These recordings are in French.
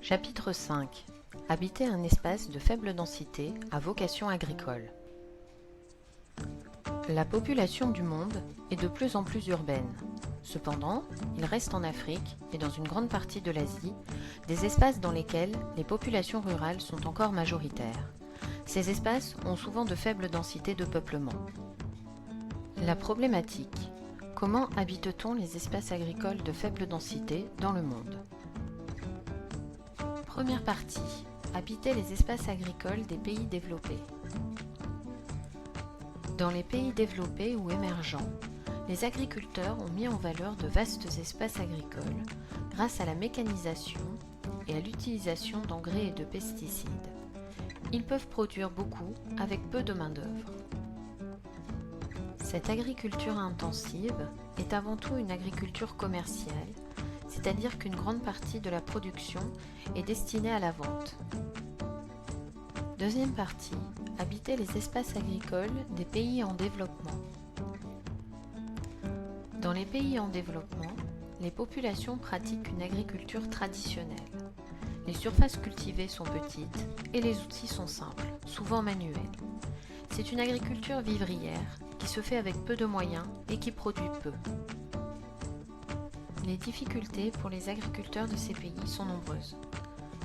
Chapitre 5. Habiter un espace de faible densité à vocation agricole. La population du monde est de plus en plus urbaine. Cependant, il reste en Afrique et dans une grande partie de l'Asie des espaces dans lesquels les populations rurales sont encore majoritaires. Ces espaces ont souvent de faibles densités de peuplement. La problématique. Comment habite-t-on les espaces agricoles de faible densité dans le monde ? Première partie. Habiter les espaces agricoles des pays développés. Dans les pays développés ou émergents, les agriculteurs ont mis en valeur de vastes espaces agricoles grâce à la mécanisation et à l'utilisation d'engrais et de pesticides. Ils peuvent produire beaucoup avec peu de main-d'œuvre. Cette agriculture intensive est avant tout une agriculture commerciale, c'est-à-dire qu'une grande partie de la production est destinée à la vente. Deuxième partie, habiter les espaces agricoles des pays en développement. Dans les pays en développement, les populations pratiquent une agriculture traditionnelle. Les surfaces cultivées sont petites et les outils sont simples, souvent manuels. C'est une agriculture vivrière qui se fait avec peu de moyens et qui produit peu. Les difficultés pour les agriculteurs de ces pays sont nombreuses.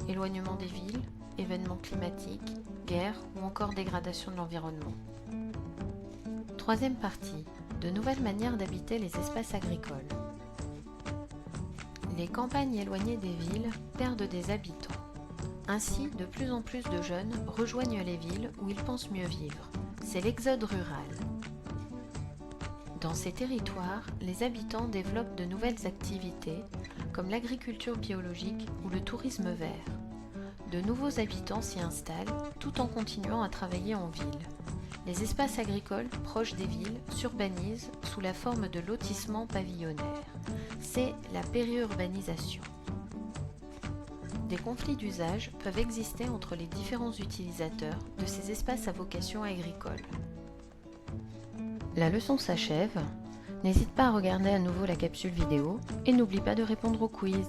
Éloignement des villes, événements climatiques, guerres ou encore dégradation de l'environnement. Troisième partie, de nouvelles manières d'habiter les espaces agricoles. Les campagnes éloignées des villes perdent des habitants. Ainsi, de plus en plus de jeunes rejoignent les villes où ils pensent mieux vivre. C'est l'exode rural. Dans ces territoires, les habitants développent de nouvelles activités comme l'agriculture biologique ou le tourisme vert. De nouveaux habitants s'y installent tout en continuant à travailler en ville. Les espaces agricoles proches des villes s'urbanisent sous la forme de lotissements pavillonnaires. C'est la périurbanisation. Des conflits d'usage peuvent exister entre les différents utilisateurs de ces espaces à vocation agricole. La leçon s'achève. N'hésite pas à regarder à nouveau la capsule vidéo et n'oublie pas de répondre au quiz.